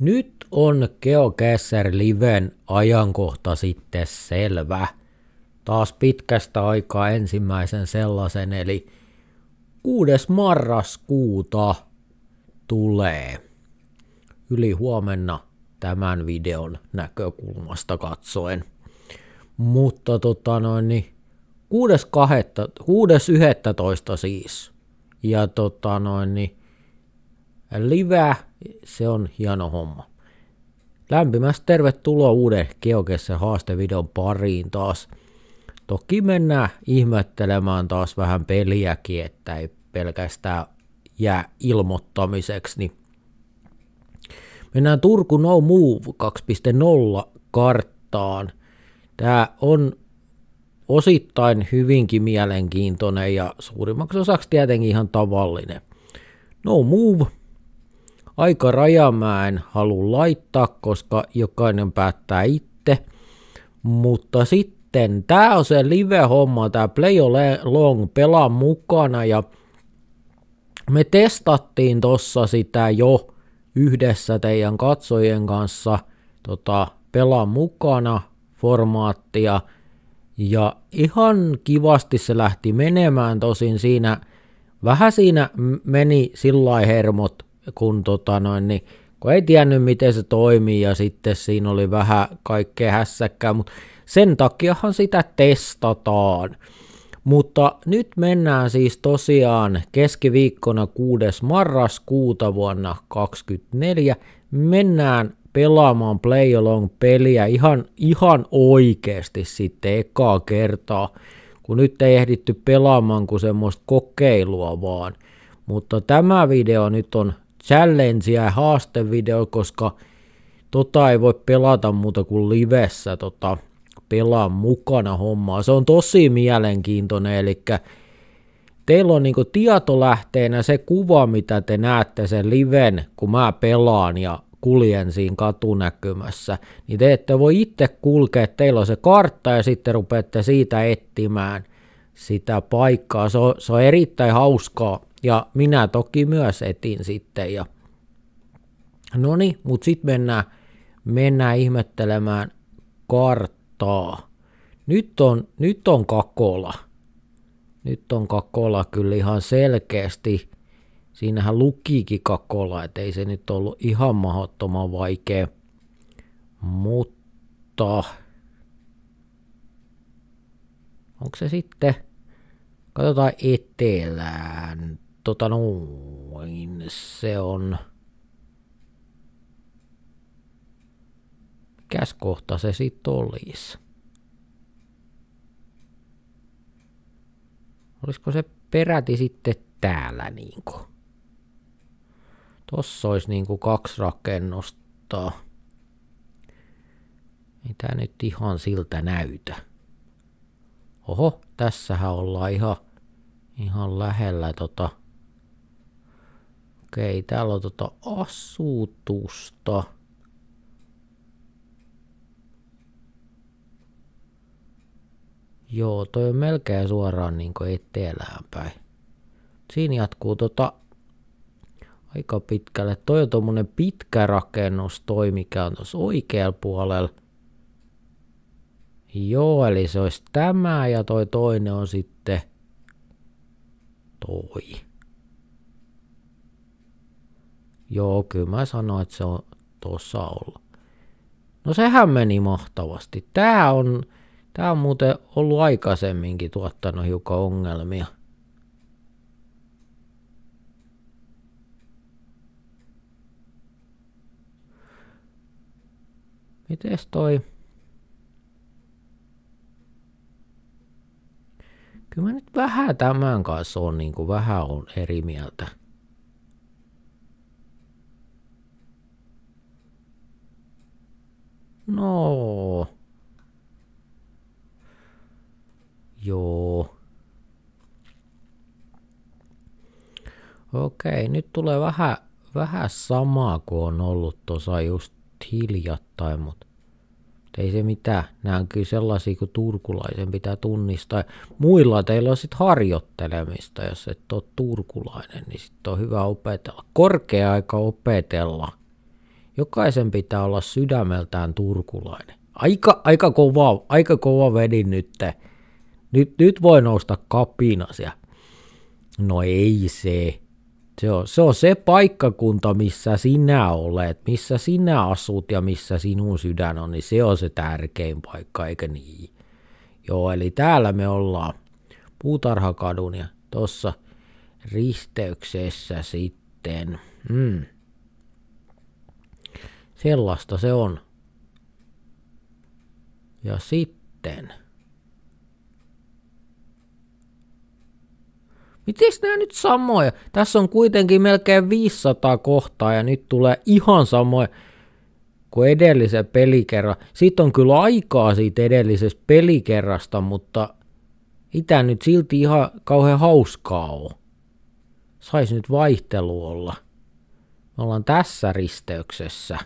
Nyt on GeoGuessr Liven ajankohta sitten selvä. Taas pitkästä aikaa ensimmäisen sellaisen, eli 6. marraskuuta tulee yli huomenna tämän videon näkökulmasta katsoen. Mutta 6.11. siis. Ja live, se on hieno homma. Lämpimästi tervetuloa uuden GeoGuessr haastevideon pariin taas. Toki mennään ihmettelemään taas vähän peliäkin, että ei pelkästään jää ilmoittamiseksi. Niin mennään Turku No Move 2.0 karttaan. Tämä on osittain hyvinkin mielenkiintoinen ja suurimmaksi osaksi tietenkin ihan tavallinen. No Move. Aikaraja mä en halua laittaa, koska jokainen päättää itse. Mutta sitten tää on se live-homma, tää Play Along, pelaa mukana, ja me testattiin tossa sitä jo yhdessä teidän katsojien kanssa, pelaa mukana formaattia, ja ihan kivasti se lähti menemään. Tosin siinä meni sillai hermot, kun kun ei tiennyt miten se toimii, ja sitten siinä oli vähän kaikkea hässäkkää, mutta sen takiahan sitä testataan. Mutta nyt mennään siis tosiaan keskiviikkona 6. marraskuuta vuonna 2024, mennään pelaamaan Play Along -peliä ihan oikeasti sitten ekaa kertaa, kun nyt ei ehditty pelaamaan kuin semmoista kokeilua vaan. Mutta tämä video nyt on challenge ja haastevideo, koska ei voi pelata muuta kuin livessä pelaa mukana hommaa. Se on tosi mielenkiintoinen, eli teillä on niinku tietolähteenä se kuva, mitä te näette sen liven, kun mä pelaan ja kuljen siinä katunäkymässä, niin te ette voi itse kulkea, teillä on se kartta ja sitten rupeatte siitä etsimään sitä paikkaa. Se on erittäin hauskaa ja minä toki myös etin sitten. Ja noniin, mutta sitten mennään ihmettelemään karttaa. Nyt on Kakola. Nyt on Kakola kyllä ihan selkeästi. Siinähän lukikin Kakola, et ei se nyt ollut ihan mahdottoman vaikea. Mutta onko se sitten, katsotaan etelään, noin, se on, mikäs kohta se sitten olisi? Olisiko se peräti sitten täällä niinku? Tossa olisi niinku 2 rakennusta. Ei tää nyt ihan siltä näytä. Oho, tässähän ollaan ihan lähellä Okei, täällä on asutusta. Joo, toi on melkein suoraan niinku etelään päin. Siinä jatkuu aika pitkälle. Toi on tommonen pitkä rakennus, mikä on tuossa oikealla puolella. Joo, eli se olisi tämä ja toi toinen on sitten toi. Joo, kyllä mä sanoin, että se on tossa ollut. No sehän meni mahtavasti. Tää on muuten ollut aikaisemminkin tuottanut hiukan ongelmia. Mites toi? Kyllä mä nyt vähän tämän kanssa on vähän on eri mieltä. No. Joo. Okei, nyt tulee vähän samaa kuin on ollut tuossa just hiljattain, mutta ei se mitään. Nämä on kyllä sellaisia, kun turkulaisen pitää tunnistaa. Muilla teillä on sitten harjoittelemista, jos et ole turkulainen, niin sitten on hyvä opetella. Korkea aika opetella Jokaisen pitää olla sydämeltään turkulainen. Aika kova vedin nyt. Nyt voi nousta kapinasia. No ei se. Se on se paikkakunta, missä sinä olet, missä sinä asut ja missä sinun sydän on, niin se on se tärkein paikka, eikä niin? Joo, eli täällä me ollaan Puutarhakadun ja tuossa risteyksessä sitten. Sellaista se on. Ja sitten. Mites nämä nyt samoja? Tässä on kuitenkin melkein 500 kohtaa ja nyt tulee ihan samoja kuin edellisen pelikerran. Siitä on kyllä aikaa siitä edellisestä pelikerrasta, mutta ei tää nyt silti ihan kauhean hauskaa ole. Sais nyt vaihtelu olla. Me ollaan tässä risteyksessä.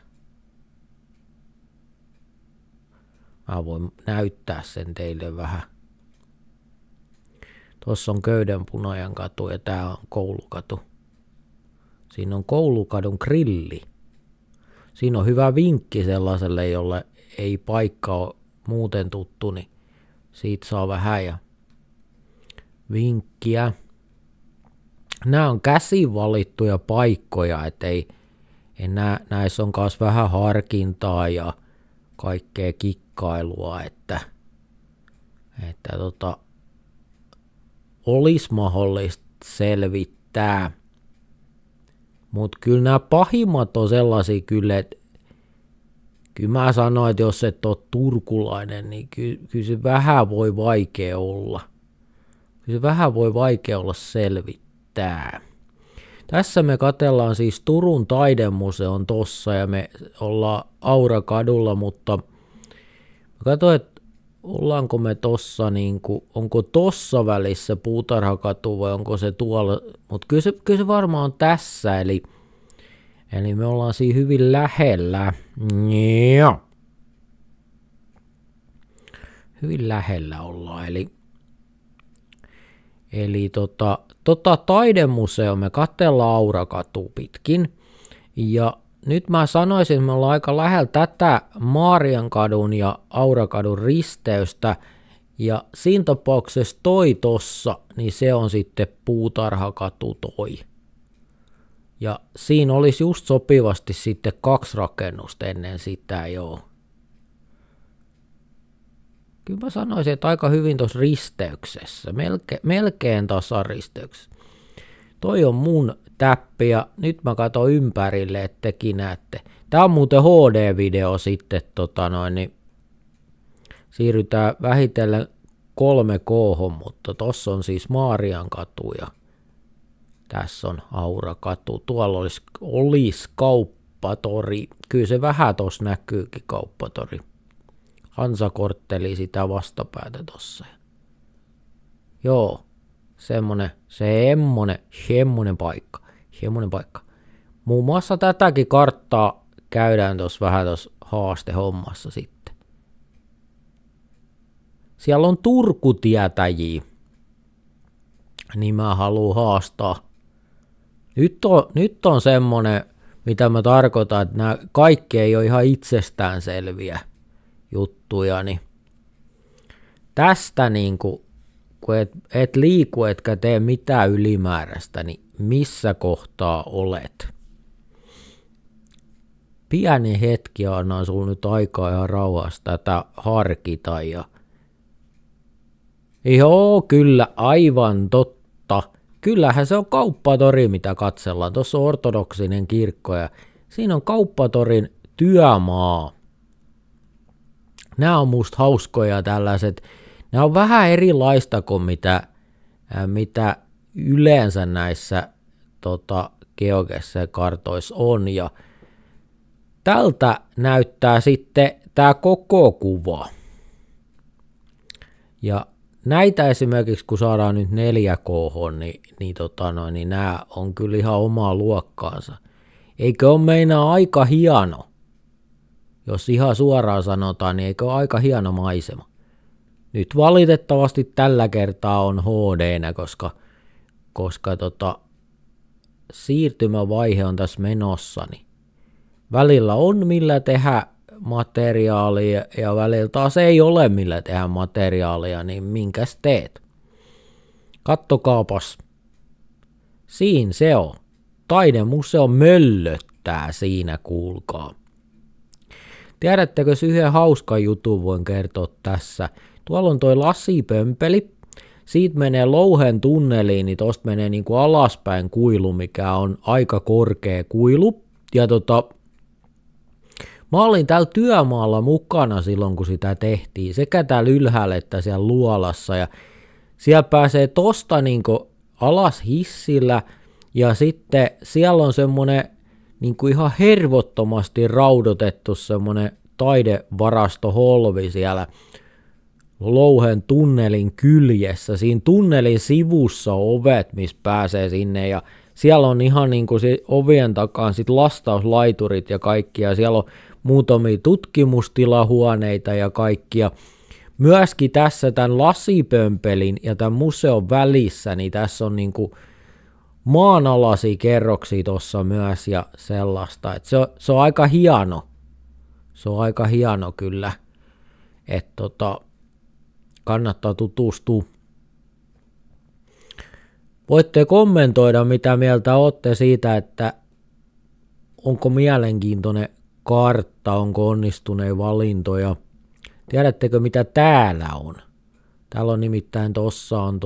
Mä voin näyttää sen teille vähän. Tuossa on Köydenpunajan katu ja tää on Koulukatu. Siinä on Koulukadun grilli. Siinä on hyvä vinkki sellaiselle, jolle ei paikka ole muuten tuttu, niin siitä saa vähän ja vinkkiä. Nämä on käsin valittuja paikkoja, ettei näissä on myös vähän harkintaa ja kaikkea kikkailua, että olisi mahdollista selvittää. Mutta kyllä nämä pahimmat on sellaisia kyllä, että kyllä mä sanoin, että jos et ole turkulainen, niin kyllä se vähän voi vaikea olla. Kyllä se vähän voi vaikea olla selvittää. Tässä me katsellaan siis Turun taidemuseon tossa ja me ollaan Aurakadulla, mutta mä katsoin, että ollaanko me tossa, onko tossa välissä Puutarhakatu vai onko se tuolla, mutta kyllä se varmaan on tässä, eli me ollaan siinä hyvin lähellä. Joo. Hyvin lähellä ollaan, eli taidemuseo me katsellaan Aurakatu pitkin, ja nyt mä sanoisin, että me ollaan aika lähellä tätä Maariankadun ja Aurakadun risteystä, ja siinä tapauksessa toi tossa, niin se on sitten Puutarhakatu toi. Ja siinä olisi just sopivasti sitten 2 rakennusta ennen sitä, joo. Kyllä mä sanoisin, että aika hyvin tuossa risteyksessä, melkein tasaristeyksessä. Toi on mun täppi ja nyt mä katson ympärille, että tekin näette. Tää on muuten HD-video sitten, niin siirrytään vähitellen 3K, mutta tossa on siis Maariankatu ja tässä on Aurakatu. Tuolla olisi kauppatori. Kyllä se vähän tossa näkyykin kauppatori. Hansakortteli sitä vastapäätä tossa. Joo, semmonen paikka. Muun muassa tätäkin karttaa käydään tuossa vähän tuossa haastehommassa sitten. Siellä on Turku-tietäjiä, niin mä haluan haastaa. Nyt on semmonen, mitä mä tarkoitan, että nämä kaikki ei ole ihan itsestäänselviä juttuja, niin tästä kun et liiku etkä tee mitään ylimääräistä, niin missä kohtaa olet? Pieni hetki annan sulla nyt aikaa ihan rauhassa tätä harkita ja joo, kyllä, aivan totta. Kyllähän se on kauppatori, mitä katsellaan. Tuossa on ortodoksinen kirkko ja siinä on kauppatorin työmaa. Nämä on musta hauskoja tällaiset. Nämä on vähän erilaista kuin mitä yleensä näissä geogesissa kartoissa on. Ja tältä näyttää sitten tämä koko kuva. Ja näitä esimerkiksi, kun saadaan nyt 4K, niin nämä on kyllä ihan omaa luokkaansa. Eikö ole meinaa aika hieno? Jos ihan suoraan sanotaan, niin eikö ole aika hieno maisema? Nyt valitettavasti tällä kertaa on HD-nä, koska siirtymävaihe on tässä menossa, niin välillä on millä tehdä materiaalia ja välillä taas ei ole millä tehdä materiaalia, niin minkäs teet? Kattokaapas. Siinä se on. Taidemuseo möllöttää siinä, kuulkaa. Tiedättekö yhden hauskan jutun voin kertoa tässä? Tuolla on toi lasipömpeli. Siitä menee Louhen tunneliin, niin tosta menee niinku alaspäin kuilu, mikä on aika korkea kuilu. Ja mä olin täällä työmaalla mukana silloin, kun sitä tehtiin, sekä täällä ylhäällä että siellä luolassa. Ja siellä pääsee tosta niinku alas hissillä, ja sitten siellä on semmonen niinku ihan hervottomasti raudotettu semmonen taidevarastoholvi siellä Louhen tunnelin kyljessä. Siinä tunnelin sivussa on ovet, missä pääsee sinne, ja siellä on ihan niinku ovien takaan sit lastauslaiturit ja kaikkia. Siellä on muutamia tutkimustilahuoneita ja kaikkia. Myöskin tässä tämän lasipömpelin ja tämän museon välissä, niin tässä on niinku maanalaisia kerroksia tuossa myös ja sellaista. Et se on aika hieno. Se on aika hieno kyllä. Että kannattaa tutustua. Voitte kommentoida, mitä mieltä olette siitä, että onko mielenkiintoinen kartta, onko onnistuneita valintoja. Tiedättekö, mitä täällä on? Täällä on nimittäin tossa on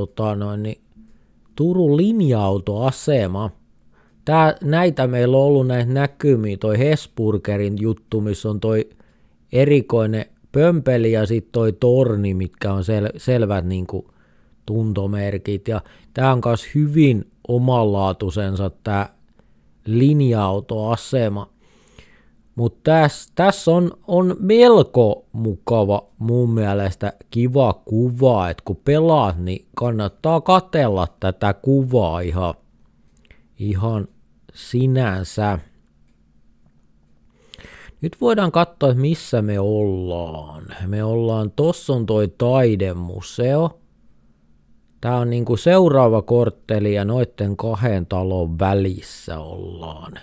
Turun linja-autoasema. Näitä meillä on ollut näitä näkymiä, toi Hesburgerin juttu, missä on toi erikoinen pömpeli ja sitten toi torni, mitkä on selvät niinku tuntomerkit. Ja tää on myös hyvin omanlaatuisensa tää linja-autoasema. Mutta tässä on melko mukava mun mielestä kiva kuva, että kun pelaat, niin kannattaa katsella tätä kuvaa ihan sinänsä. Nyt voidaan katsoa, että missä me ollaan. Tossa on toi taidemuseo. Tää on niinku seuraava kortteli ja noitten kahden talon välissä ollaan.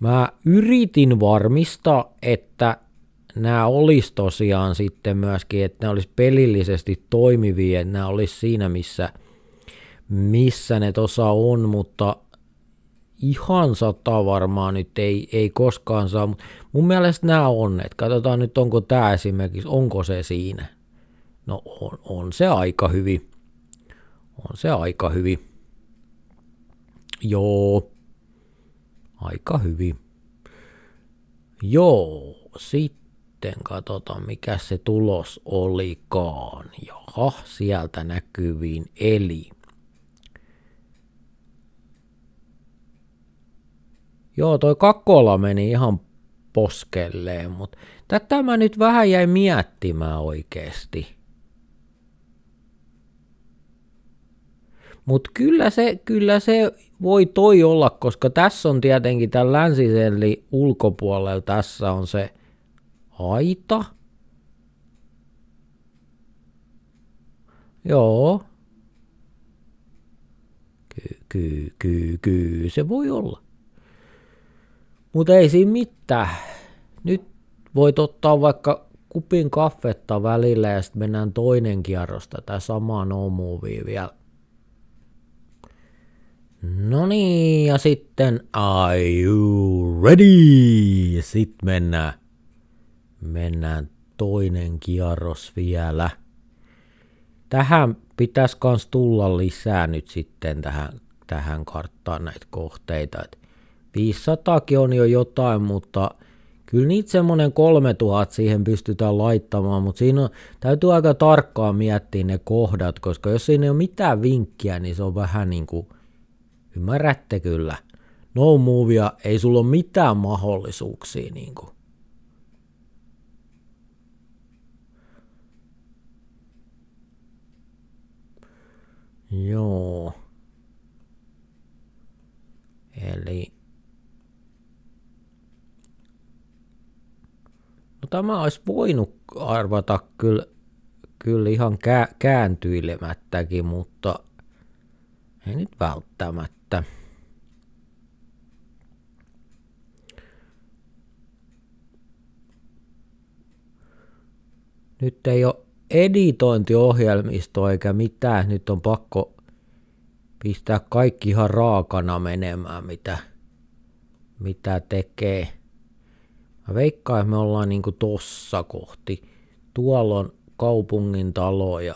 Mä yritin varmistaa, että nämä olisi tosiaan sitten myöskin, että ne olisi pelillisesti toimivia, että nämä olisi siinä, missä ne tuossa on, mutta ihan 100 varmaan nyt ei koskaan saa. Mun mielestä nämä on, että katsotaan nyt, onko tämä esimerkiksi, onko se siinä. No on se aika hyvin. On se aika hyvin. Joo. Aika hyvin. Joo, sitten katsotaan mikä se tulos olikaan. Jaha, sieltä näkyviin eli. Joo, toi Kakola meni ihan poskelleen, mutta tätä mä nyt vähän jäin miettimään oikeesti. Mutta kyllä se voi toi olla, koska tässä on tietenkin tämän länsisellin ulkopuolella, tässä on se aita. Joo. Kyllä se voi olla. Mutta ei siinä mitään. Nyt voit ottaa vaikka kupin kaffetta välillä ja sitten mennään toinen kierros tätä samaa no movie vielä. No niin, ja sitten are you ready? Sitten mennään toinen kierros vielä. Tähän pitäisi kans tulla lisää nyt sitten tähän karttaan näitä kohteita. 500kin on jo jotain, mutta kyllä niitä semmoinen 3000 siihen pystytään laittamaan, mutta siinä täytyy aika tarkkaan miettiä ne kohdat, koska jos siinä ei ole mitään vinkkiä, niin se on vähän niin kuin ymmärrätte kyllä. No movia, ei sulla ole mitään mahdollisuuksia niinku. Joo. Eli no tämä olisi voinut arvata kyllä ihan kääntyilemättäkin, mutta ei nyt välttämättä. Nyt ei ole editointiohjelmistoa eikä mitään. Nyt on pakko pistää kaikki ihan raakana menemään, mitä tekee. Mä veikkaan, että me ollaan niinku tossa kohti. Tuolla on kaupungin talo ja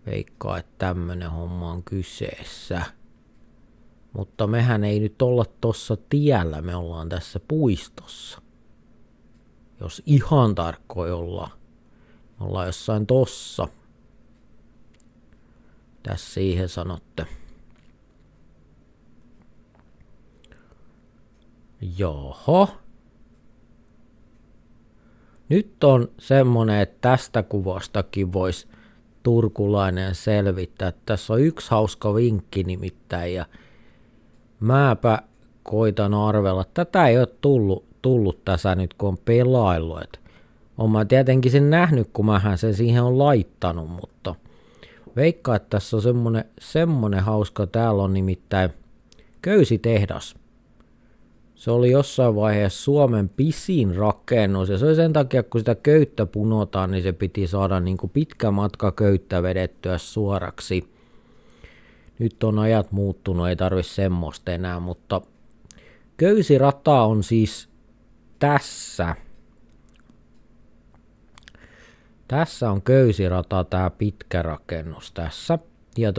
veikkaan, että tämmönen homma on kyseessä. Mutta mehän ei nyt olla tossa tiellä, me ollaan tässä puistossa. Jos ihan tarkkoin ollaan. Me ollaan jossain tossa. Tässä siihen sanotte. Joho. Nyt on semmonen, että tästä kuvastakin voisi turkulainen selvittää. Tässä on yksi hauska vinkki nimittäin ja mäpä koitan arvella. Tätä ei ole tullut tässä nyt kun on pelaillut. Olen mä tietenkin sen nähnyt, kun mähän sen siihen on laittanut, mutta veikkaa, että tässä on semmonen hauska. Täällä on nimittäin köysitehdas. Se oli jossain vaiheessa Suomen pisin rakennus ja se oli sen takia, kun sitä köyttä punotaan, niin se piti saada niin kuin pitkä matka köyttä vedettyä suoraksi. Nyt on ajat muuttunut, ei tarvi semmoista enää, mutta köysirata on siis tässä. Tässä on köysirata, tää pitkä rakennus tässä. Ja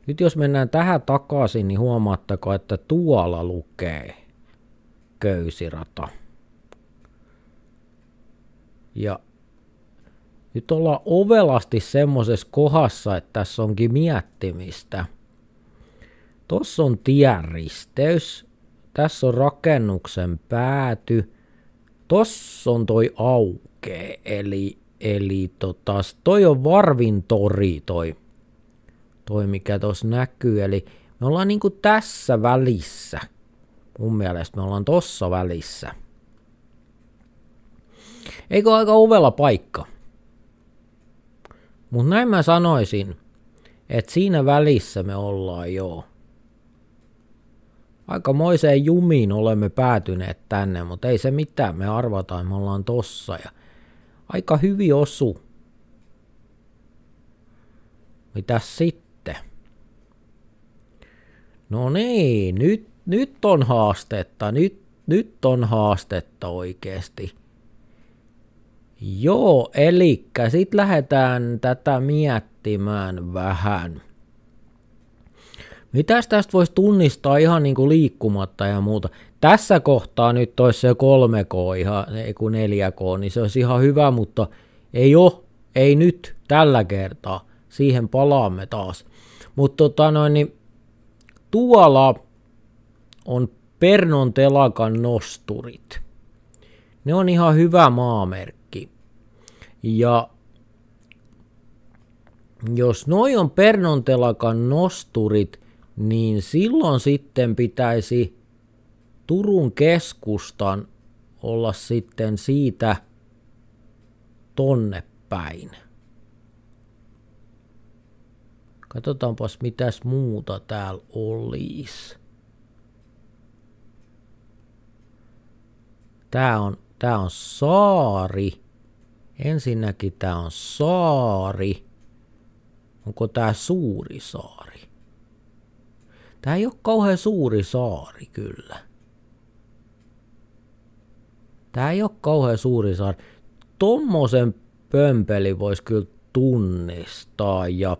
nyt jos mennään tähän takaisin, niin huomaattako, että tuolla lukee köysirata. Ja nyt ollaan ovelasti semmosessa kohdassa, että tässä onkin miettimistä. Tossa on tienristeys. Tässä on rakennuksen pääty. Tossa on toi aukee, eli toi on Varvin tori, toi mikä tuossa näkyy, eli me ollaan niinku tässä välissä. Mun mielestä me ollaan tossa välissä. Eikö aika ovela paikka? Mut näin mä sanoisin, että siinä välissä me ollaan jo. Aikamoiseen jumiin olemme päätyneet tänne, mutta ei se mitään, me arvataan, me ollaan tossa ja aika hyvin osu. Mitäs sitten? No niin, nyt on haastetta, nyt on haastetta oikeesti. Joo, elikkä sit lähdetään tätä miettimään vähän. Mitäs tästä voisi tunnistaa ihan niinku liikkumatta ja muuta? Tässä kohtaa nyt olisi se 3K, ei kun 4K, niin se olisi ihan hyvä, mutta ei nyt tällä kertaa. Siihen palaamme taas. Mutta niin tuolla on Pernon telakan nosturit. Ne on ihan hyvä maamerkki. Ja jos noi on Pernon telakan nosturit, niin silloin sitten pitäisi Turun keskustan olla sitten siitä tonne päin. Katsotaanpas mitäs muuta täällä olisi. Tää on saari. Ensinnäkin tää on saari. Onko tää suuri saari? Tää ei oo kauhean suuri saari kyllä. Tää ei oo kauhean suuri saari. Tommosen pömpeli vois kyllä tunnistaa ja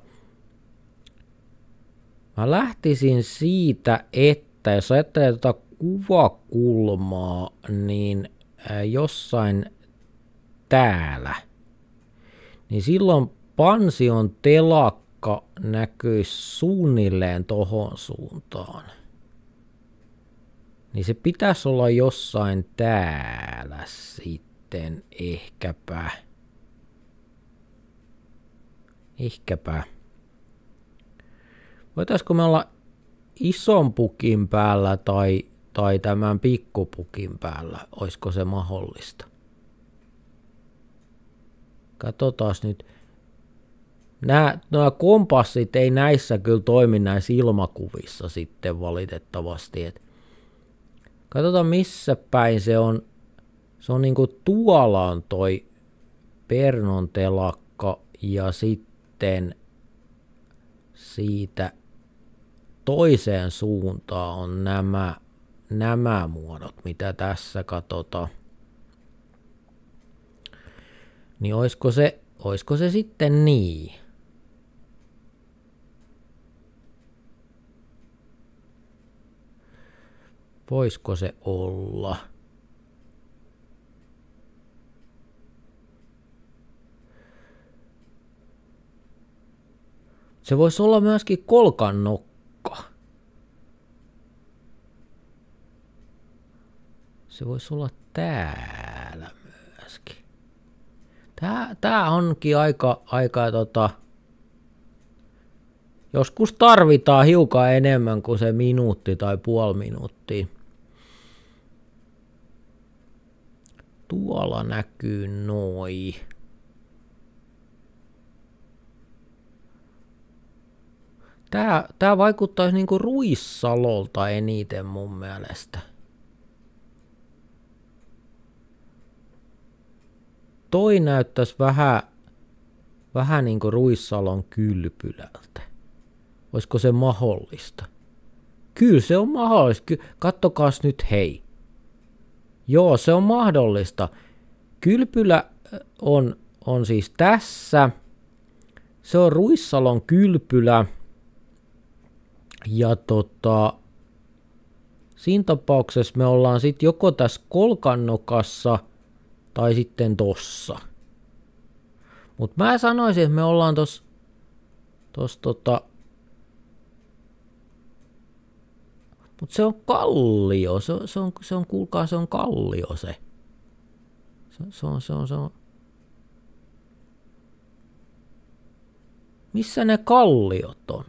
mä lähtisin siitä, että jos ajattelee tuota kuvakulmaa, niin jossain täällä, niin silloin Pansion telakka näkyisi suunnilleen tohon suuntaan. Niin se pitäisi olla jossain täällä sitten ehkäpä. Voitaisko me olla ison pukin päällä tai tämän pikkupukin päällä? Olisiko se mahdollista? Katsotaas nyt. Nämä kompassit ei näissä kyllä toimi näissä ilmakuvissa sitten valitettavasti. Katsotaan missä päin se on. Se on niinku tuolla on toi Pernon telakka ja sitten siitä toiseen suuntaan on nämä muodot, mitä tässä katsotaan. Niin oisko se sitten niin? Voisiko se olla? Se voisi olla myöskin kolkan nokka. Se voisi olla täällä myöskin. Tää onkin aika joskus tarvitaan hiukan enemmän kuin se minuutti tai puoli minuuttia. Tuolla näkyy noi. Tää vaikuttaisi niinku Ruissalolta eniten mun mielestä. Toi näyttäisi vähän niinku Ruissalon kylpylältä. Olisiko se mahdollista? Kyllä se on mahdollista. Kattokaas nyt hei. Joo, se on mahdollista. Kylpylä on siis tässä. Se on Ruissalon kylpylä. Ja siinä tapauksessa me ollaan sitten joko tässä kolkannokassa tai sitten tossa. Mut mä sanoisin, että me ollaan tossa mut se on kallio. Se on kuulkaa, se on kallio se. Se on. Missä ne kalliot on?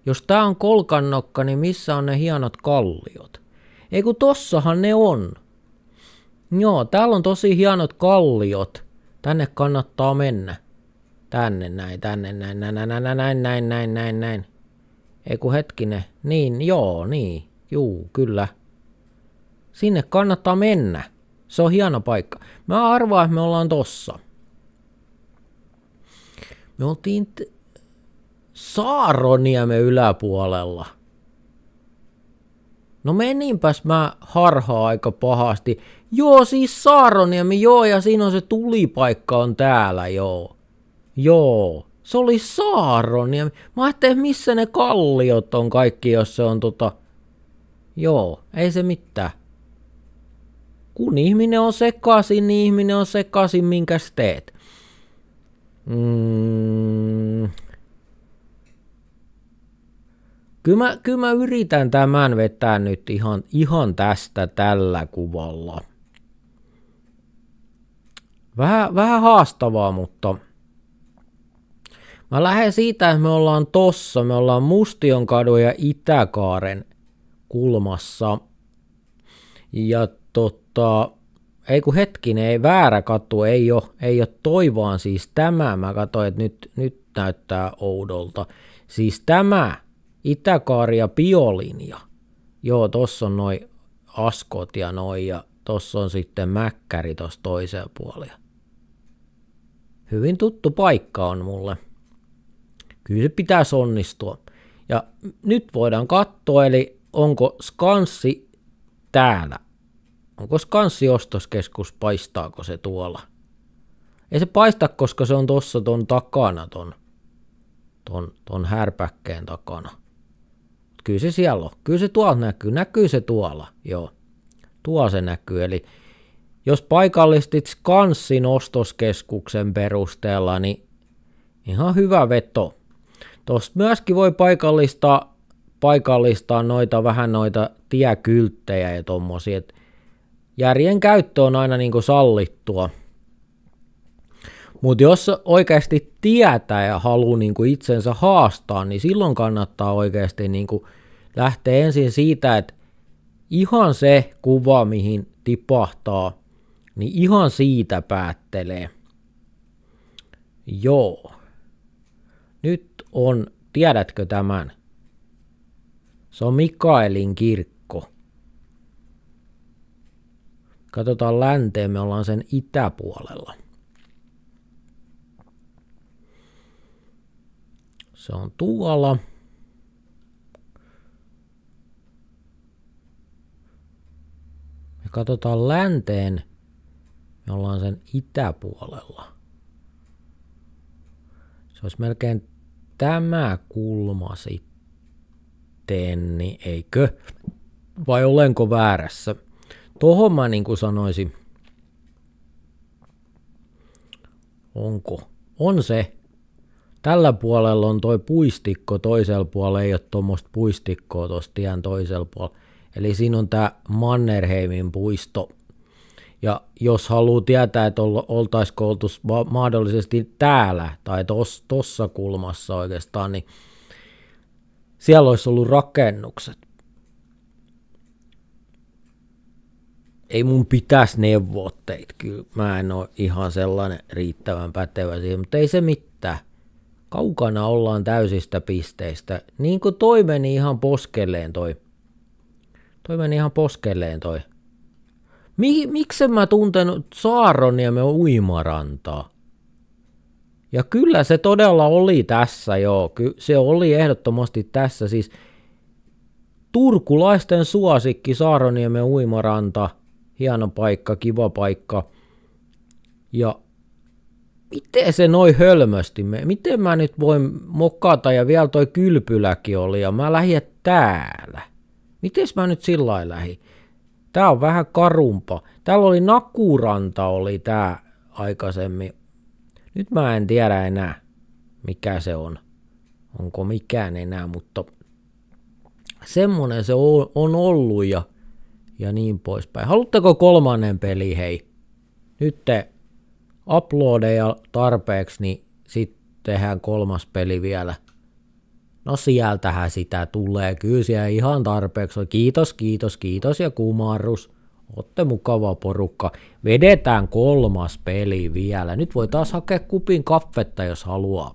Jos tää on kolkannokka, niin missä on ne hienot kalliot? Ei kun tossahan ne on. Joo, täällä on tosi hienot kalliot. Tänne kannattaa mennä. Tänne näin. Ei kun hetkinen. Niin, joo, niin. Juu, kyllä. Sinne kannattaa mennä. Se on hieno paikka. Mä arvaan, että me ollaan tossa. Me oltiin Saaroniemen yläpuolella. No meninpäs mä harhaan aika pahasti. Joo, siis Saaroniemi, joo, ja siinä on se tulipaikka on täällä, joo. Joo, se oli Saaroniemi. Mä ajattelin, missä ne kalliot on kaikki, jos se on Joo, ei se mitään. Kun ihminen on sekaisin, niin ihminen on sekaisin, minkäs teet. Kyllä mä yritän tämän vetää nyt ihan tästä tällä kuvalla. Vähän haastavaa, mutta mä lähden siitä, että me ollaan tossa. Me ollaan Mustionkadun ja Itäkaaren kulmassa. Ja ei kun hetkinen, ei väärä katu, ei ole toi vaan siis tämä. Mä katsoin, että nyt näyttää oudolta. Siis tämä Itäkaari ja Biolinja. Joo, tossa on noi askot ja noi ja tossa on sitten Mäkkäri tossa toisella puolella. Hyvin tuttu paikka on mulle. Kyllä se pitäisi onnistua. Ja nyt voidaan katsoa, eli onko Skanssi täällä. Onko Skanssi ostoskeskus, paistaako se tuolla? Ei se paista, koska se on tossa ton takana, ton härpäkkeen takana. Kyllä se siellä on. Kyllä se tuolta näkyy. Näkyy se tuolla. Joo. Tuolla se näkyy. Eli jos paikallistit Skanssin ostoskeskuksen perusteella, niin ihan hyvä veto. Tuosta myöskin voi paikallistaa noita tiekylttejä ja tommosia. Järjen käyttö on aina niinku sallittua. Mutta jos oikeasti tietää ja haluaa niinku itsensä haastaa, niin silloin kannattaa oikeasti niinku lähteä ensin siitä, että ihan se kuva, mihin tipahtaa, niin ihan siitä päättelee. Joo. Nyt on, tiedätkö tämän? Se on Mikaelin kirkko. Katsotaan länteen, me ollaan sen itäpuolella. Se on tuolla. Me katsotaan länteen, me ollaan sen itäpuolella. Se olisi melkein tämä kulma sitten, niin eikö? Vai olenko väärässä? Tohon mä niin kuin sanoisin. Onko? On se. Tällä puolella on toi puistikko, toisella puolella ei ole tuommoista puistikkoa tuossa tien toisella puolella. Eli siinä on tää Mannerheimin puisto. Ja jos haluaa tietää, että oltaisiko oltu mahdollisesti täällä tai tossa kulmassa oikeastaan, niin siellä olisi ollut rakennukset. Ei mun pitäisi neuvoa teitä, kyllä mä en ole ihan sellainen riittävän pätevä siihen, mutta ei se mitään. Kaukana ollaan täysistä pisteistä, niin kuin toi meni ihan poskelleen toi. Miksi mä tuntenut Saaroniemen uimarantaa? Ja kyllä se todella oli tässä, joo. Se oli ehdottomasti tässä. Siis turkulaisten suosikki Saaroniemen uimaranta. Hieno paikka, kiva paikka. Ja miten se noin hölmösti? Miten mä nyt voin mokata ja vielä toi kylpyläkin oli ja mä lähdin täällä. Miten mä nyt sillä lailla lähdin? Tää on vähän karumpa. Täällä oli Nakuranta oli tää aikaisemmin. Nyt mä en tiedä enää mikä se on. Onko mikään enää, mutta semmonen se on ollut ja niin poispäin. Haluatteko kolmannen peli, hei? Nyt te uploadeja tarpeeksi, niin sitten tehdään kolmas peli vielä. No sieltähän sitä tulee, kyllä siellä ihan tarpeeksi. Kiitos ja kumarrus. Ootte mukava porukka. Vedetään kolmas peli vielä. Nyt voi taas hakea kupin kaffetta, jos haluaa.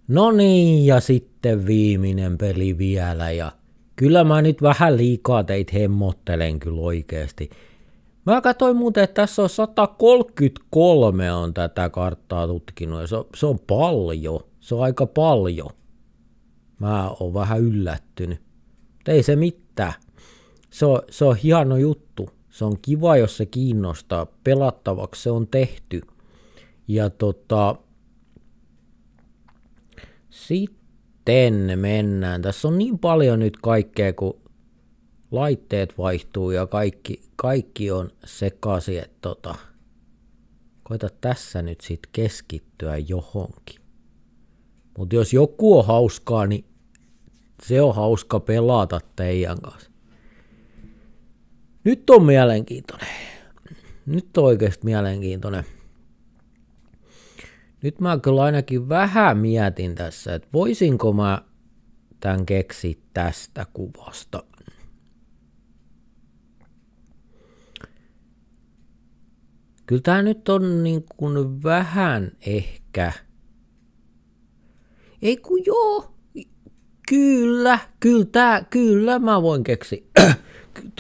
No niin, ja sitten viimeinen peli vielä. Ja kyllä mä nyt vähän liikaa teitä hemmottelen kyllä oikeesti. Mä katsoin muuten, että tässä on 133 on tätä karttaa tutkinut. Ja se on paljon. Se on aika paljon. Mä oon vähän yllättynyt. Mutta ei se mitään. Se on hieno juttu. Se on kiva, jos se kiinnostaa. Pelattavaksi se on tehty. Ja sitten mennään. Tässä on niin paljon nyt kaikkea, kun laitteet vaihtuu ja kaikki on sekaisin. Koita tässä nyt sit keskittyä johonkin. Mutta jos joku on hauskaa, niin se on hauska pelata teidän kanssa. Nyt on mielenkiintoinen. Nyt on oikeasti mielenkiintoinen. Nyt mä kyllä ainakin vähän mietin tässä, että voisinko mä tämän keksiä tästä kuvasta. Kyllä tää nyt on niin kuin vähän ehkä. Ei kun joo. Kyllä mä voin keksiä.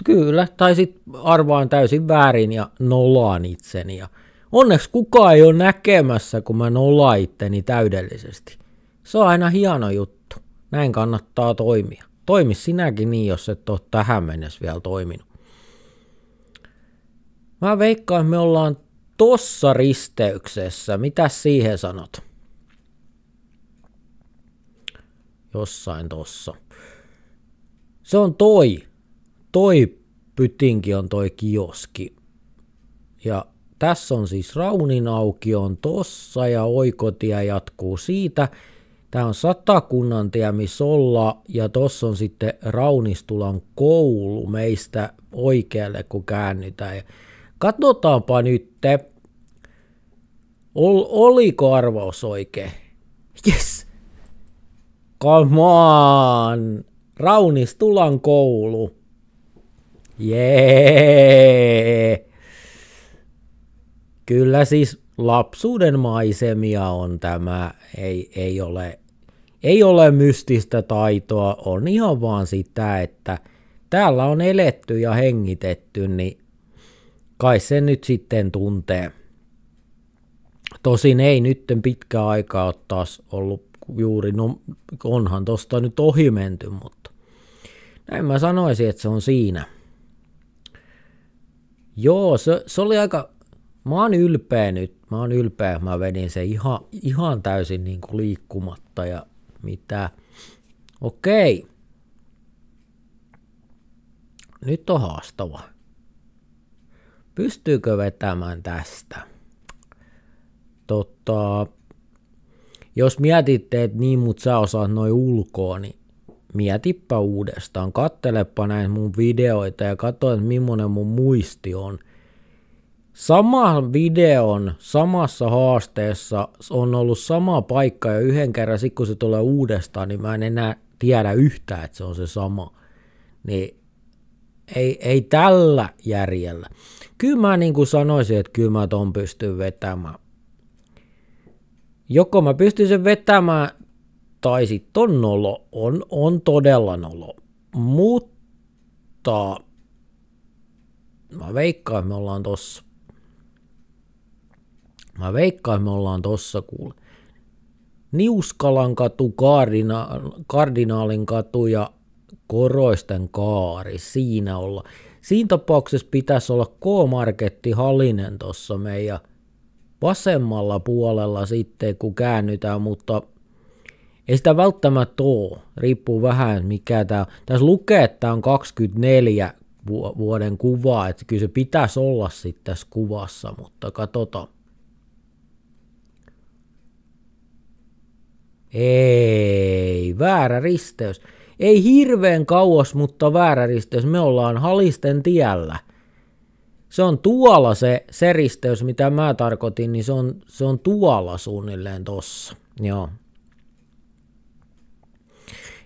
Kyllä, tai sit arvaan täysin väärin ja nolaan itseni. Ja onneksi kukaan ei ole näkemässä, kun mä nolaan itteni täydellisesti. Se on aina hieno juttu. Näin kannattaa toimia. Toimi sinäkin niin, jos et ole tähän mennessä vielä toiminut. Mä veikkaan, että me ollaan tossa risteyksessä. Mitäs siihen sanot? Jossain tossa. Se on toi pytinki on toi kioski. Ja tässä on siis Raunin aukio on tossa ja oikotie jatkuu siitä. Tää on Satakunnan tie, missä ollaan, ja tossa on sitten Raunistulan koulu meistä oikealle, kun käännytään. Ja katsotaanpa nyt, oliko arvaus oikein? Yes! Come on! Raunistulan koulu. Jee! Kyllä siis lapsuuden maisemia on tämä, ei ole mystistä taitoa, on ihan vaan sitä, että täällä on eletty ja hengitetty, niin kai se nyt sitten tuntee. Tosin ei nyt pitkä aikaa ole taas ollut juuri, no onhan tosta nyt ohi menty, mutta näin mä sanoisin, että se on siinä. Joo, se oli aika, mä oon ylpeä nyt, mä vedin se ihan täysin niin kuin liikkumatta ja mitä. Okei. Nyt on haastava. Pystyykö vetämään tästä? Jos mietitte, että niin, mutta sä osaat noin ulkoa, niin mietipä uudestaan. Kattelepa näitä mun videoita ja katso, että millainen mun muisti on. Saman videon, samassa haasteessa on ollut sama paikka ja yhden kerran, sit kun se tulee uudestaan, niin mä en enää tiedä yhtään, että se on se sama. Niin ei tällä järjellä. Kyllä mä niin kuin sanoisin, että kyllä mä ton pystyn vetämään. Joko mä pystyn sen vetämään, tai sitten on nolo, on todella nolo. Mutta mä veikkaan, että me ollaan tossa. Kuule. Niuskalan katu, Kardinaalin katu ja Koroisten kaari, siinä olla. Siinä tapauksessa pitäisi olla K-Marketti Halinen tuossa meidän vasemmalla puolella sitten, kun käännytään, mutta ei sitä välttämättä ole. Riippuu vähän, mikä tämä on. Tässä lukee, että tämä on 24 vuoden kuva, että kyllä se pitäisi olla sitten tässä kuvassa, mutta katsotaan. Ei, väärä risteys. Ei hirveän kauas, mutta väärä risteys. Me ollaan Halisten tiellä. Se on tuolla se risteys, mitä mä tarkoitin, niin se on tuolla suunnilleen tossa. Joo.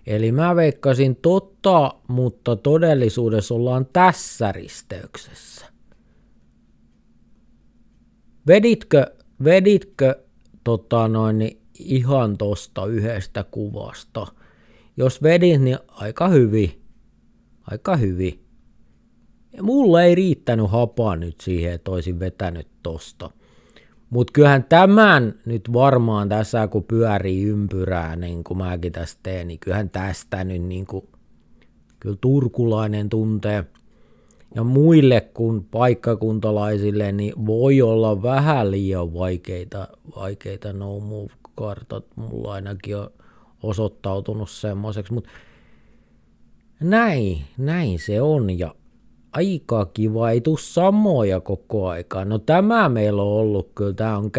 Eli mä veikkasin mutta todellisuudessa ollaan tässä risteyksessä. Veditkö ihan tosta yhdestä kuvasta? Jos vedit, niin aika hyvin. Ja mulla ei riittänyt hapaa nyt siihen, että olisin vetänyt tosta. Mutta kyllähän tämän nyt varmaan tässä, kun pyörii ympyrää, niin kuin mäkin tässä teen, niin kyllähän tästä nyt niin kuin, kyllä turkulainen tuntee. Ja muille kuin paikkakuntalaisille, niin voi olla vähän liian vaikeita no move-kartat. Mulla ainakin on osoittautunut semmoiseksi, mutta näin se on ja aika kiva, ei tuu samoja koko aikaa. No tämä meillä on ollut kyllä, tämä on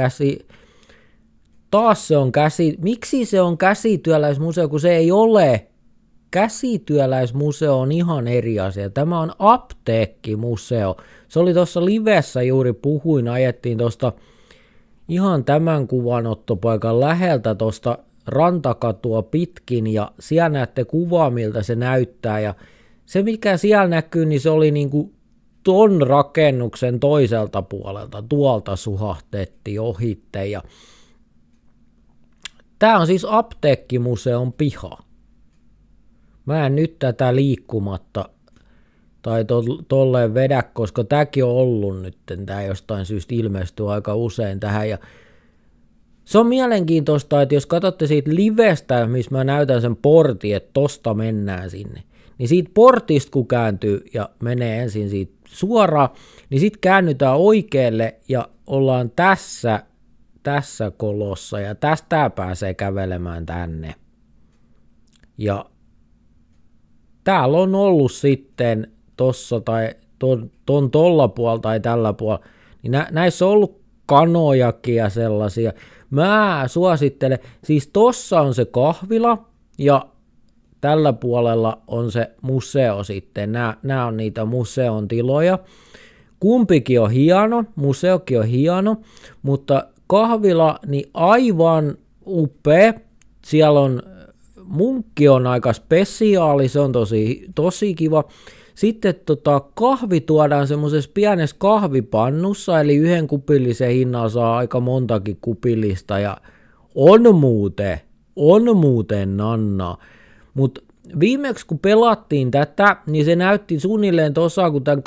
taas se on miksi se on käsityöläismuseo, kun se ei ole. Käsityöläismuseo on ihan eri asia. Tämä on apteekkimuseo. Se oli tuossa livessä juuri ajettiin tuosta ihan tämän kuvanottopaikan läheltä tuosta rantakatua pitkin ja siellä näette kuvaa, miltä se näyttää ja se mikä siellä näkyy, niin se oli niinku ton rakennuksen toiselta puolelta, tuolta suhahtettiin ohitte ja tää on siis apteekkimuseon piha. Mä en nyt tätä liikkumatta tai tolleen vedä, koska tääkin on ollut nyt, tää jostain syystä ilmestyy aika usein tähän ja se on mielenkiintoista, että jos katsotte siitä livestä, missä mä näytän sen portin, että tosta mennään sinne, niin siitä portista kun kääntyy ja menee ensin siitä suoraan, niin sitten käännytään oikealle ja ollaan tässä kolossa ja tästä pääsee kävelemään tänne. Ja täällä on ollut sitten tossa tai tolla puolella tai tällä puolella, niin näissä on ollut kanojakin ja sellaisia. Mä suosittelen, siis tossa on se kahvila ja tällä puolella on se museo sitten. Nämä on niitä museon tiloja. Kumpikin on hieno, museokin on hieno, mutta kahvila niin aivan upea. Siellä on munkki on aika spesiaali, se on tosi kiva. Sitten kahvi tuodaan semmoisessa pienessä kahvipannussa, eli yhden kupillisen hinnalla saa aika montakin kupillista ja on muuten nannaa. Mutta viimeksi kun pelattiin tätä, niin se näytti suunnilleen tuossa, kun tämän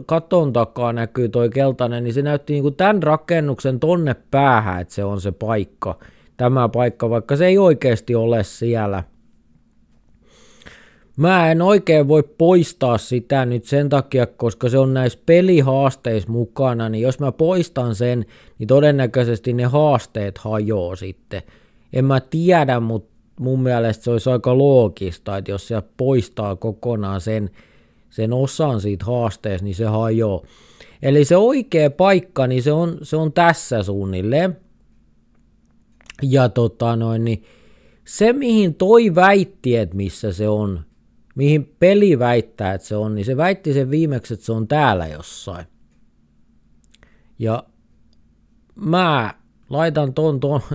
katon takaa näkyy toi keltainen, niin se näytti niin kuin tämän rakennuksen tonne päähän, että se on se paikka, tämä paikka, vaikka se ei oikeasti ole siellä. Mä en oikein voi poistaa sitä nyt sen takia, koska se on näissä pelihaasteissa mukana, niin jos mä poistan sen, niin todennäköisesti ne haasteet hajoaa sitten. En mä tiedä, mutta mun mielestä se olisi aika loogista, että jos se poistaa kokonaan sen osan siitä haasteesta, niin se hajoaa. Eli se oikea paikka, niin se on tässä suunnilleen. Ja niin se, mihin toi väitti, että missä se on, mihin peli väittää, että se on, niin se väitti sen viimeksi, että se on täällä jossain. Ja mä laitan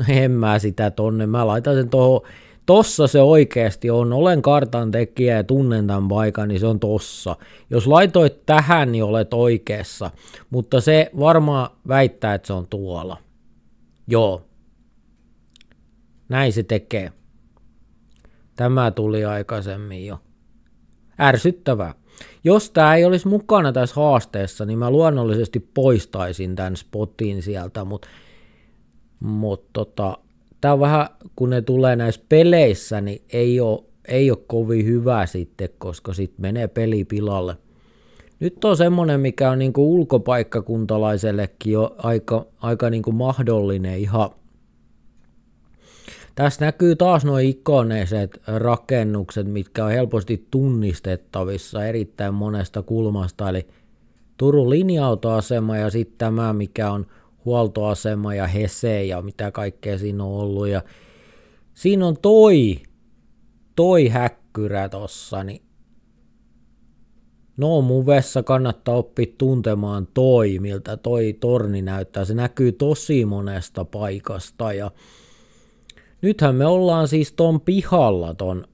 en mä sitä tonne, mä laitan sen tohon, tossa se oikeasti on, olen kartan tekijä ja tunnen tämän paikan, niin se on tossa. Jos laitoit tähän, niin olet oikeassa, mutta se varmaan väittää, että se on tuolla. Joo. Näin se tekee. Tämä tuli aikaisemmin jo. Ärsyttävää. Jos tämä ei olisi mukana tässä haasteessa, niin mä luonnollisesti poistaisin tämän spotin sieltä, mutta tämä on vähän, kun ne tulee näissä peleissä, niin ei ole kovin hyvä sitten, koska sitten menee peli pilalle. Nyt on semmoinen, mikä on niinku ulkopaikkakuntalaisellekin jo aika niinku mahdollinen ihan. Tässä näkyy taas nuo ikoneiset rakennukset, mitkä on helposti tunnistettavissa erittäin monesta kulmasta, eli Turun linja-autoasema ja sitten tämä, mikä on huoltoasema ja Hese ja mitä kaikkea siinä on ollut. Ja siinä on toi häkkyrä tossa, niin no muvessa kannattaa oppia tuntemaan miltä toi torni näyttää. Se näkyy tosi monesta paikasta ja nythän me ollaan siis ton pihalla, ton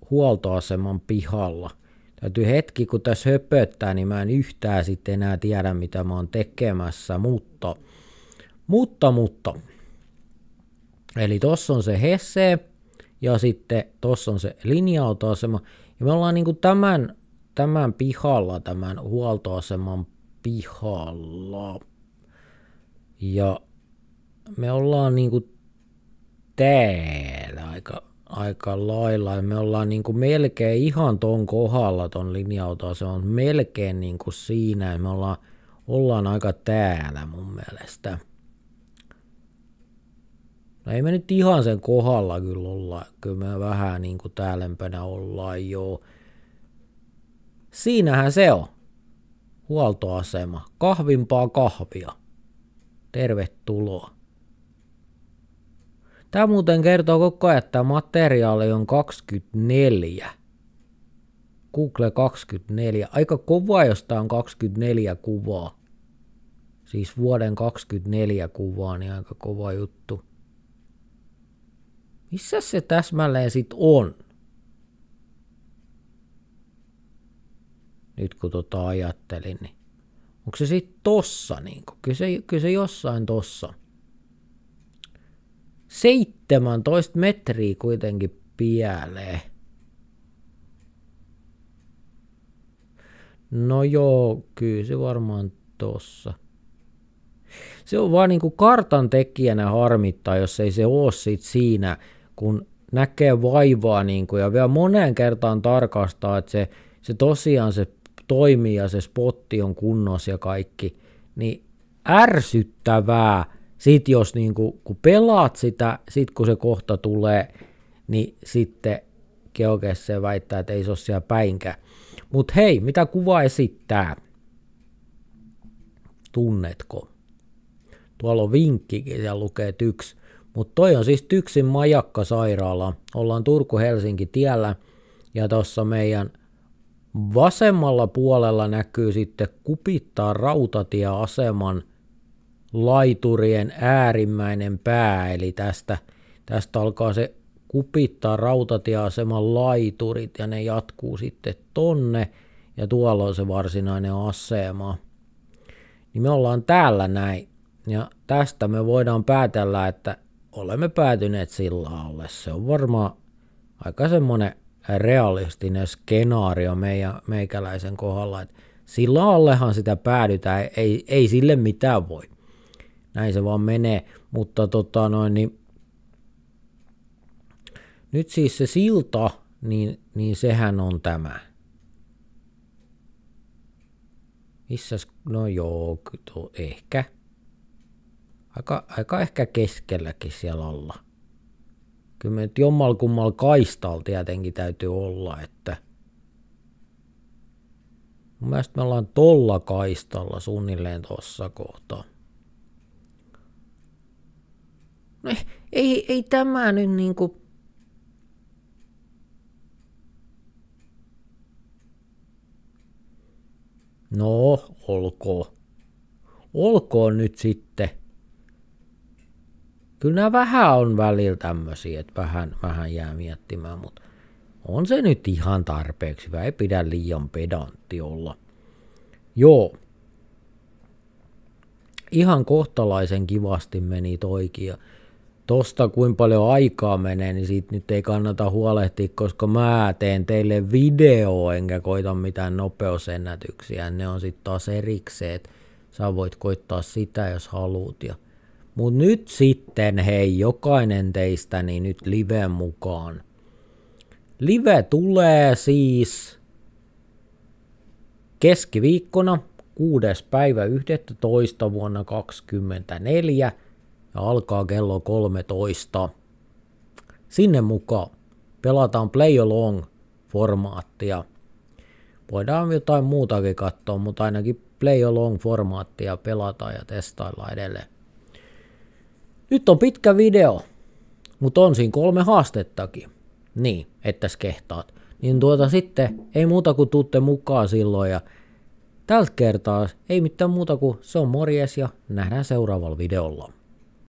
huoltoaseman pihalla. Täytyy hetki, kun tässä höpöttää, niin mä en yhtään sitten enää tiedä, mitä mä oon tekemässä, mutta. Eli tossa on se Hesse ja sitten tossa on se linja-autoasema. Ja me ollaan niinku tämän pihalla, tämän huoltoaseman pihalla. Ja me ollaan niinku täällä aika lailla, ja me ollaan niinku melkein ihan ton kohdalla ton linja-autoaseman, on melkein niinku siinä, ja me ollaan aika täällä mun mielestä. No ei me nyt ihan sen kohdalla kyllä olla, kyllä me vähän niinku täälempänä ollaan jo. Siinähän se on, huoltoasema, kahvimpaa kahvia, tervetuloa. Tämä muuten kertoo koko ajan, että materiaali on 24. Google 24. Aika kova, jos tämä on 24 kuvaa. Siis vuoden 24 kuvaa, niin aika kova juttu. Missä se täsmälleen sit on? Nyt kun ajattelin, niin onko se sit tossa? Niin kyllä se jossain tossa. 17 metriä kuitenkin pieleen. No joo, kyllä se varmaan tossa. Se on vaan niinku kartan tekijänä harmittaa, jos ei se oo sit siinä, kun näkee vaivaa niinku ja vielä moneen kertaan tarkastaa, että se tosiaan se toimii ja se spotti on kunnossa ja kaikki, niin ärsyttävää. Sitten jos niinku, kun pelaat sitä, sit kun se kohta tulee, niin sitten Geoges se väittää, että ei se ole siellä päinkään. Mutta hei, mitä kuva esittää? Tunnetko? Tuolla on vinkkikin, siellä lukee TYKS. Mutta toi on siis TYKSin majakkasairaala. Ollaan Turku-Helsinki tiellä ja tuossa meidän vasemmalla puolella näkyy sitten Kupittaa rautatieaseman laiturien äärimmäinen pää, eli tästä alkaa se Kupittaa rautatieaseman laiturit ja ne jatkuu sitten tonne ja tuolla on se varsinainen asema. Niin me ollaan täällä näin ja tästä me voidaan päätellä, että olemme päätyneet sillan alle. Se on varmaan aika semmoinen realistinen skenaario meikäläisen kohdalla, että sillä allehan sitä päädytään, ei sille mitään voi. Näin se vaan menee, mutta niin nyt siis se silta, niin sehän on tämä. Missäs, no joo, ehkä. Aika ehkä keskelläkin siellä alla. Kyllä me nyt jommalkummal kaistalla tietenkin täytyy olla, että mun mielestä me ollaan tolla kaistalla suunnilleen tossa kohtaa. No ei tämä nyt niinku. No, olkoon nyt sitten. Kyllä nämä vähän on välillä tämmöisiä, että vähän jää miettimään, mutta on se nyt ihan tarpeeksi hyvä, ei pidä liian pedantti olla. Joo, ihan kohtalaisen kivasti meni toikin ja tosta kuinka paljon aikaa menee, niin siitä nyt ei kannata huolehtia, koska mä teen teille video enkä koita mitään nopeusennätyksiä, ne on sitten taas erikseen, sä voit koittaa sitä jos haluut. Mut nyt sitten hei, jokainen teistä niin nyt live mukaan. Live tulee siis keskiviikkona 6. päivä 11. vuonna 2024 ja alkaa kello 13. Sinne mukaan pelataan play along formaattia. Voidaan jotain muutakin katsoa, mutta ainakin play along formaattia pelataan ja testaillaan edelleen. Nyt on pitkä video, mutta on siinä 3 haastettakin. Niin, että kehtaat. Niin sitten ei muuta kuin tuutte mukaan silloin ja tältä kertaa ei mitään muuta kuin se on morjes ja nähdään seuraavalla videolla.